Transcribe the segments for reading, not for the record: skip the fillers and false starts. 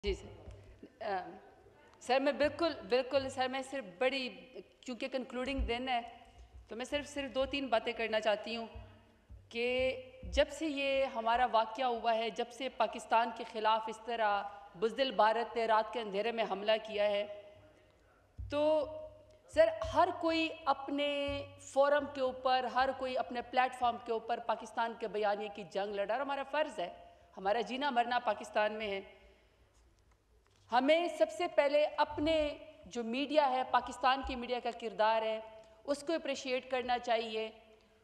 जी sir. Sir मैं बिल्कुल sir मैं सिर्फ बड़ी क्योंकि कंक्लूडिंग दिन है तो मैं सिर्फ 2-3 बातें करना चाहती हूँ कि जब से ये हमारा वाक़या हुआ है, जब से पाकिस्तान के ख़िलाफ़ इस तरह बुज़दिल भारत ने रात के अंधेरे में हमला किया है, तो सर हर कोई अपने फोरम के ऊपर, हर कोई अपने प्लेटफॉर्म के ऊपर पाकिस्तान के बयानिए की जंग लड़ा। और हमारा फ़र्ज़ है, हमारा जीना मरना पाकिस्तान में है। हमें सबसे पहले अपने जो मीडिया है, पाकिस्तान की मीडिया का किरदार है, उसको अप्रिशिएट करना चाहिए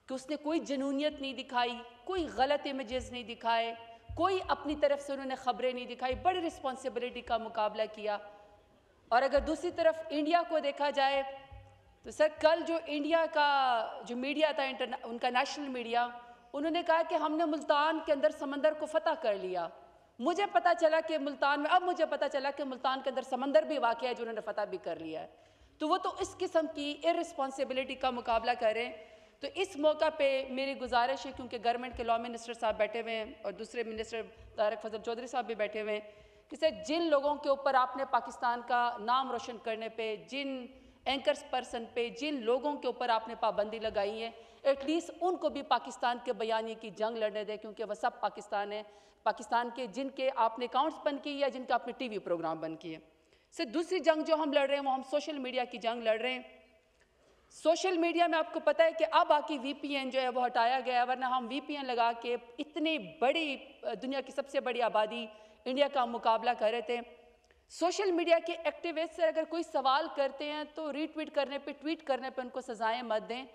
कि उसने कोई जनूनियत नहीं दिखाई, कोई गलत इमेजेस नहीं दिखाए, कोई अपनी तरफ से उन्होंने खबरें नहीं दिखाई, बड़ी रिस्पॉन्सिबिलिटी का मुकाबला किया। और अगर दूसरी तरफ इंडिया को देखा जाए तो सर कल जो इंडिया का जो मीडिया था, उनका नेशनल मीडिया, उन्होंने कहा कि हमने मुल्तान के अंदर समंदर को फतह कर लिया। मुझे पता चला कि मुल्तान में, अब मुझे पता चला कि मुल्तान के अंदर समंदर भी वाक़ है जो उन्होंने फतह भी कर लिया है। तो वो तो इस किस्म की इररिस्पॉन्सिबिलिटी का मुकाबला करें। तो इस मौका पे मेरी गुजारिश है, क्योंकि गवर्नमेंट के लॉ मिनिस्टर साहब बैठे हुए हैं और दूसरे मिनिस्टर तारिक फजल चौधरी साहब भी बैठे हुए हैं, कि सर जिन लोगों के ऊपर आपने पाकिस्तान का नाम रोशन करने पे, जिन एंकर्स पर्सन पे, जिन लोगों के ऊपर आपने पाबंदी लगाई है, एटलीस्ट उनको भी पाकिस्तान के बयानी की जंग लड़ने दें, क्योंकि वह सब पाकिस्तान है, पाकिस्तान के जिनके आपने अकाउंट्स बंद किए या जिनका आपने टीवी प्रोग्राम बंद किए। सर दूसरी जंग जो हम लड़ रहे हैं वो हम सोशल मीडिया की जंग लड़ रहे हैं। सोशल मीडिया में आपको पता है कि अब आके VPN जो है वो हटाया गया है, वरना हम VPN लगा के इतनी बड़ी दुनिया की सबसे बड़ी आबादी इंडिया का मुकाबला कर रहे थे। सोशल मीडिया के एक्टिविस्ट से अगर कोई सवाल करते हैं तो रीट्वीट करने पे, ट्वीट करने पे उनको सजाएं मत दें,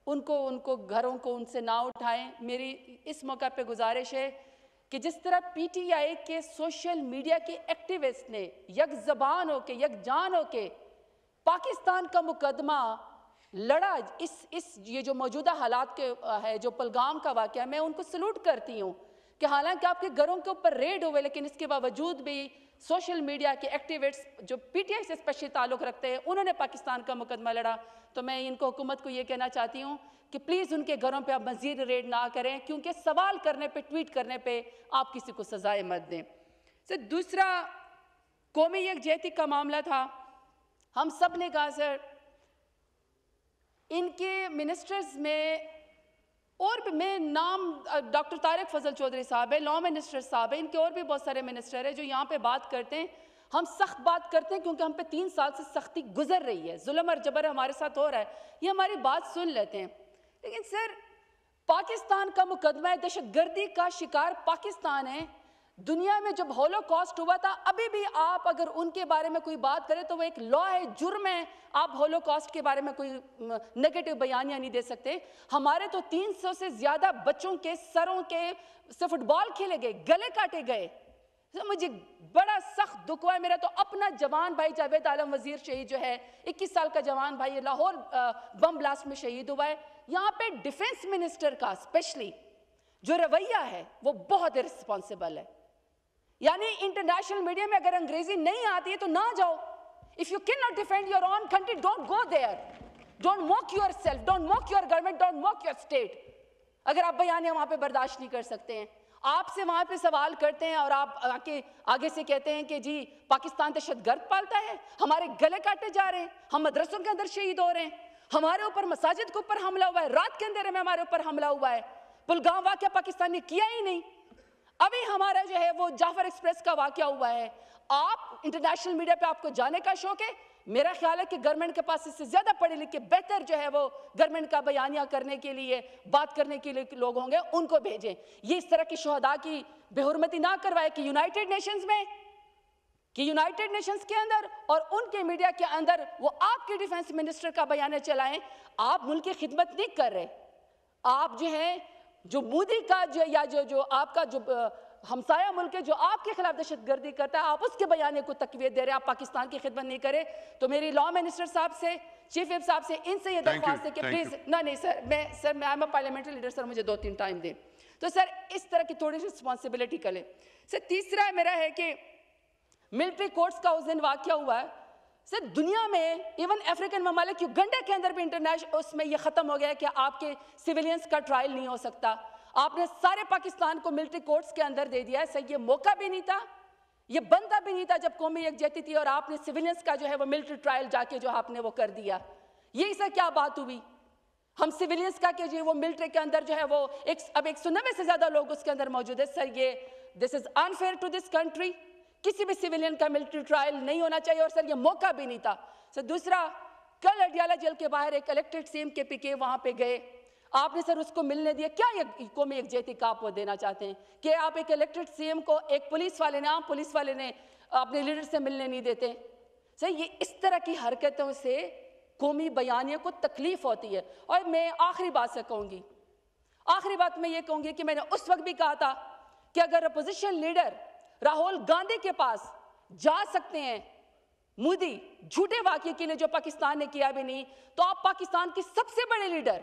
उनको घरों को उनसे ना उठाएं। मेरी इस मौका पे गुजारिश है कि जिस तरह PTI के सोशल मीडिया के एक्टिविस्ट ने यकज़बान होके, यकजान होके पाकिस्तान का मुकदमा लड़ा, ये जो मौजूदा हालात के है, जो पलगाम का वाक़या, मैं उनको सलूट करती हूँ कि हालांकि आपके घरों के ऊपर रेड हुए, लेकिन इसके बावजूद भी सोशल मीडिया के एक्टिविस्ट जो PTI से स्पेशली ताल्लुक़ रखते हैं, उन्होंने पाकिस्तान का मुकदमा लड़ा। तो मैं इनको हुकूमत को ये कहना चाहती हूँ कि प्लीज़ उनके घरों पे आप मज़ीद रेड ना करें, क्योंकि सवाल करने पे, ट्वीट करने पे आप किसी को सजाएं मत दें। सर दूसरा कौमी यकजहती का मामला था। हम सब ने कहा सर इनके मिनिस्टर्स में, और भी मैं नाम डॉक्टर तारिक फजल चौधरी साहब है, लॉ मिनिस्टर साहब है, इनके और भी बहुत सारे मिनिस्टर हैं जो यहाँ पे बात करते हैं। हम सख्त बात करते हैं क्योंकि हम पे 3 साल से सख्ती गुजर रही है, जुल्म और जबर हमारे साथ हो रहा है, ये हमारी बात सुन लेते हैं। लेकिन सर पाकिस्तान का मुकदमा है, दहशतगर्दी का शिकार पाकिस्तान है। दुनिया में जब होलोकॉस्ट हुआ था, अभी भी आप अगर उनके बारे में कोई बात करें तो वो एक लॉ है, जुर्म है, आप होलोकॉस्ट के बारे में कोई नेगेटिव बयानियां नहीं दे सकते। हमारे तो 300 से ज़्यादा बच्चों के सरों के से फुटबॉल खेले गए, गले काटे गए। तो मुझे बड़ा सख्त दुख हुआ है। मेरा तो अपना जवान भाई जावेद आलम वजीर शहीद जो है, 21 साल का जवान भाई, लाहौर बम ब्लास्ट में शहीद हुआ है। यहाँ पे डिफेंस मिनिस्टर का स्पेशली जो रवैया है वो बहुत इररिस्पॉन्सिबल है। यानी इंटरनेशनल मीडिया में अगर अंग्रेजी नहीं आती है तो ना जाओ। If you can not defend your own country, don't go there, don't mock yourself, don't mock your government, don't mock your state. अगर आप बयानियां वहां पे बर्दाश्त नहीं कर सकते हैं, आपसे वहां पे सवाल करते हैं और आप आगे से कहते हैं कि जी पाकिस्तान दहशतगर्द पालता है, हमारे गले काटे जा रहे हैं, हम मदरसों के अंदर शहीद हो रहे हैं, हमारे ऊपर मसाजिद के ऊपर हमला हुआ है, रात के अंधेरे में हमारे ऊपर हमला हुआ है, पुलगाम वाक़या पाकिस्तान ने किया ही नहीं। अभी हमारा जो है वो जाफर एक्सप्रेस का वाक़या हुआ है। आप इंटरनेशनल मीडिया पे आपको जाने का शौक है, मेरा ख्याल है कि गवर्नमेंट के पास इससे ज़्यादा पढ़े लिखे बेहतर जो है वो गवर्नमेंट का बयानिया करने के लिए, बात करने के लिए लोग होंगे, उनको भेजें। ये इस तरह की शहदा की बेहुरमती ना करवाए कि यूनाइटेड नेशंस में, कि यूनाइटेड नेशंस के अंदर और उनके मीडिया के अंदर वो आपके डिफेंस मिनिस्टर का बयान चलाएं। आप मुल्क की खिदमत नहीं कर रहे। आप जो है जो मोदी का जो या जो आपका जो हमसाया मुल्क है जो आपके खिलाफ दहशतगर्दी करता है, आप उसके बयाने को तकवीत दे रहे हैं, आप पाकिस्तान की खिदमत नहीं करें। तो मेरी लॉ मिनिस्टर साहब से, चीफ विप साहब से, इनसे ये दरख्वास्त है कि प्लीज नहीं सर, मैं I am a parliamentary leader sir, मुझे 2-3 टाइम दें। तो सर इस तरह की थोड़ी सी रिस्पॉन्सिबिलिटी करें। सर तीसरा मेरा है कि मिलिट्री कोर्ट्स का उस दिन वाक़या हुआ है। सर दुनिया में इवन अफ्रीकन ममालिक युगांडा के अंदर भी इंटरनेशनल उसमें यह ख़त्म हो गया है कि आपके सिविलियंस का ट्रायल नहीं हो सकता। आपने सारे पाकिस्तान को मिलिट्री कोर्ट्स के अंदर दे दिया है। सर ये मौका भी नहीं था, ये बनता भी नहीं था जब कौमी यकजहती थी, और आपने सिविलियंस का जो है वो मिलिट्री ट्रायल जाके जो आपने वो कर दिया। यही सर क्या बात हुई? हम सिविलियंस का कि जो वो मिलिट्री के अंदर जो है वो अब 190 से ज्यादा लोग उसके अंदर मौजूद है। सर ये this is unfair to this country. किसी भी सिविलियन का मिलिट्री ट्रायल नहीं होना चाहिए, और सर ये मौका भी नहीं था। सर दूसरा, कल अडियाला जेल के बाहर एक इलेक्टेड सीएम के पीके वहां पे गए, आपने सर उसको मिलने दिया। क्या ये कौमी यकजहती का आप वो देना चाहते हैं कि आप एक इलेक्टेड सीएम को एक पुलिस वाले ने, आम पुलिस वाले ने अपने लीडर से मिलने नहीं देते? सर ये इस तरह की हरकतों से कौमी बयानिया को तकलीफ होती है। और मैं आखिरी बात से कहूंगी, आखिरी बात मैं ये कहूंगी कि मैंने उस वक्त भी कहा था कि अगर अपोजिशन लीडर राहुल गांधी के पास जा सकते हैं मोदी झूठे वाकये के लिए जो पाकिस्तान ने किया भी नहीं, तो आप पाकिस्तान के सबसे बड़े लीडर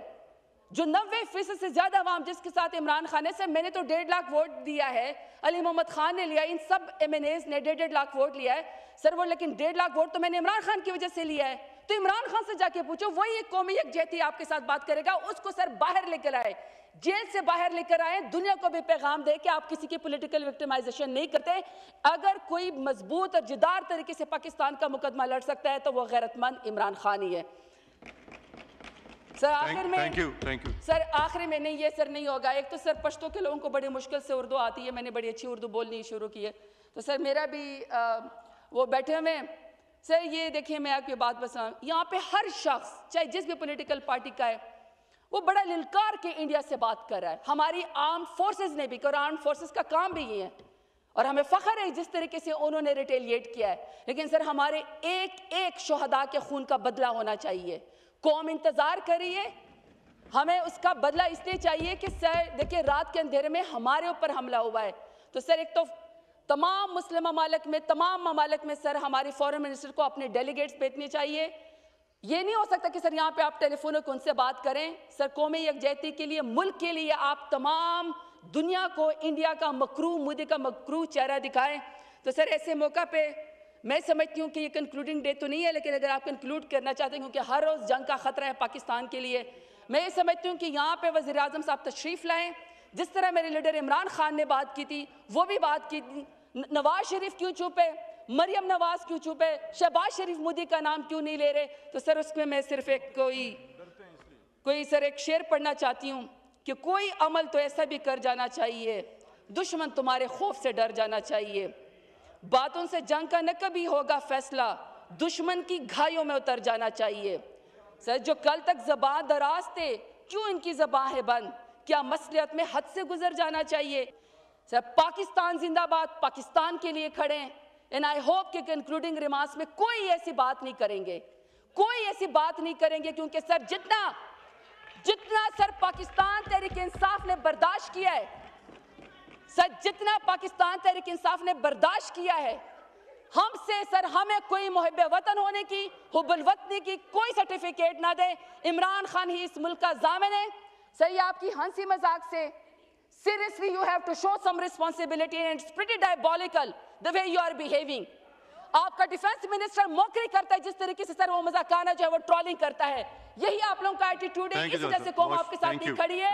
जो 90% से ज्यादा अवाम जिसके साथ इमरान खान है, सर मैंने तो 1.5 लाख वोट दिया है, अली मोहम्मद खान ने लिया, इन सब MNAs ने 1.5 लाख वोट लिया है सर वो, लेकिन 1.5 लाख वोट तो मैंने इमरान खान की वजह से लिया है। तो इमरान खान से जाके पूछो, वही एक कौमी यकजहती आपके साथ बात करेगा, उसको सर बाहर लेकर आए, जेल से बाहर लेकर आए, दुनिया को भी पैगाम दे कि आप किसी की पॉलिटिकल विक्टिमाइजेशन नहीं करते। अगर कोई मजबूत और जिद्दार तरीके से पाकिस्तान का मुकदमा लड़ सकता है तो वो गैरतमंद इमरान खान ही है। सर आखिर में थैंक यू सर आखिर में नहीं, ये सर नहीं होगा। एक तो सर पश्तो के लोगों को बड़ी मुश्किल से उर्दू आती है, मैंने बड़ी अच्छी उर्दू बोलनी शुरू की है, तो सर मेरा भी वो बैठे हुए सर, ये देखिए मैं आपकी बात बताऊं, यहाँ पे हर शख्स चाहे जिस भी पॉलिटिकल पार्टी का है वो बड़ा लिलकार के इंडिया से बात कर रहा है। हमारी आर्म फोर्सेस ने भी, और आर्म फोर्सेस का काम भी ये है, और हमें फख्र है जिस तरीके से उन्होंने रिटेलिएट किया है, लेकिन सर हमारे एक एक शोहदा के खून का बदला होना चाहिए। कौम इंतजार कर रही है, हमें उसका बदला इसलिए चाहिए कि सर देखिए रात के अंधेरे में हमारे ऊपर हमला हुआ है, तो सर एक तो तमाम मुस्लिम ममालिक में, तमाम ममालिक में सर हमारे फॉरेन मिनिस्टर को अपने डेलीगेट्स भेजने चाहिए। ये नहीं हो सकता कि सर यहाँ पे आप टेलीफोन पर उनसे बात करें। सर कौमी यकजहती के लिए, मुल्क के लिए आप तमाम दुनिया को इंडिया का मकरू, मोदी का मकरू चेहरा दिखाएं। तो सर ऐसे मौका पे मैं समझती हूँ कि ये कंक्लूडिंग डे तो नहीं है, लेकिन अगर आप कंक्लूड करना चाहते हैं, क्योंकि हर रोज़ जंग का खतरा है पाकिस्तान के लिए, मैं ये समझती हूँ कि यहाँ पे वज़ीर आज़म साहब तशरीफ़ लाएँ। जिस तरह मेरे लीडर इमरान खान ने बात की थी, वो भी बात की थी। नवाज शरीफ क्यों चुप है, मरियम नवाज क्यों चुप है, शहबाज शरीफ मोदी का नाम क्यों नहीं ले रहे? तो सर उसमें मैं सिर्फ एक कोई सर एक शेर पढ़ना चाहती हूँ कि कोई अमल तो ऐसा भी कर जाना चाहिए, दुश्मन तुम्हारे खौफ से डर जाना चाहिए, बातों से जंग का न कभी होगा फैसला, दुश्मन की घायों में उतर जाना चाहिए। सर जो कल तक ज़बान दराज थे, क्यों इनकी ज़बान है बंद? क्या मसलियत में हद से गुजर जाना चाहिए? सर पाकिस्तान जिंदाबाद, पाकिस्तान के लिए खड़े हैं। एंड आई होप कि कंक्लूडिंग रिमार्क्स में कोई ऐसी बात नहीं करेंगे, कोई ऐसी बात नहीं करेंगे, क्योंकि सर जितना सर पाकिस्तान तहरीक इंसाफ ने बर्दाश्त किया है, सर जितना पाकिस्तान तहरीक इंसाफ ने बर्दाश्त किया है, हमसे सर हमें कोई मुहिब्बे वतन होने की, हुब्बुल वतनी की कोई सर्टिफिकेट ना दे। इमरान खान ही इस मुल्क का जामिन है। सर ये आपकी हंसी मजाक से, seriously you have to show some responsibility, and it's pretty diabolical the way you are behaving. आपका डिफेंस मिनिस्टर मौकरी करता है जिस तरीके से सर वो मजाकाना जो है वो ट्रोलिंग करता है, यही आप लोगों का एटीट्यूड है, इस वजह से कौम आपके साथ नहीं खड़ी है।